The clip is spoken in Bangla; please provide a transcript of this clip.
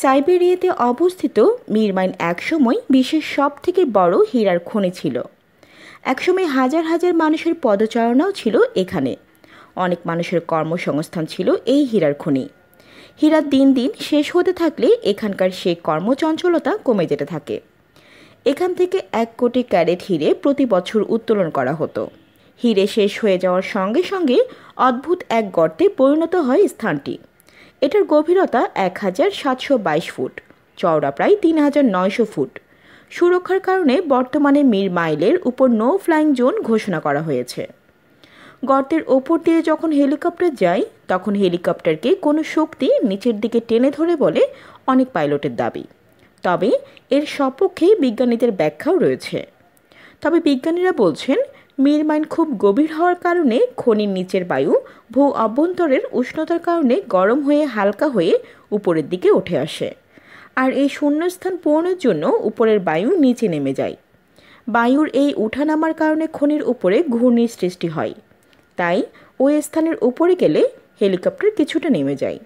সাইবেরিয়াতে অবস্থিত মিরমাইন একসময় বিশ্বের সবথেকে বড় হীরার খনি ছিল। একসময় হাজার হাজার মানুষের পদচারণাও ছিল এখানে। অনেক মানুষের কর্মসংস্থান ছিল এই হীরার খনি। হীরা দিন দিন শেষ হতে থাকলে এখানকার সেই কর্মচঞ্চলতা কমে যেতে থাকে। এখান থেকে 1 কোটি ক্যারেট হিরে প্রতি বছর উত্তোলন করা হতো। হিরে শেষ হয়ে যাওয়ার সঙ্গে সঙ্গে অদ্ভুত এক গর্তে পরিণত হয় স্থানটি। এটার গভীরতা 1722 ফুট, চওড়া প্রায় 3900 ফুট। সুরক্ষার কারণে বর্তমানে মীর মাইলের উপর নো ফ্লাইং জোন ঘোষণা করা হয়েছে। গর্তের ওপর দিয়ে যখন হেলিকপ্টার যায় তখন হেলিকপ্টারকে কোনো শক্তি নিচের দিকে টেনে ধরে বলে অনেক পাইলটের দাবি। তবে এর সপক্ষে বিজ্ঞানীদের ব্যাখ্যাও রয়েছে। তবে বিজ্ঞানীরা বলছেন মিরমাইন খুব গভীর হওয়ার কারণে খনির নিচের বায়ু ভূ অভ্যন্তরের উষ্ণতার কারণে গরম হয়ে হালকা হয়ে উপরের দিকে উঠে আসে, আর এই শূন্যস্থান পূরণের জন্য উপরের বায়ু নিচে নেমে যায়। বায়ুর এই উঠানামার কারণে খনির উপরে ঘূর্ণির সৃষ্টি হয়। তাই ওই স্থানের উপরে গেলে হেলিকপ্টার কিছুটা নেমে যায়।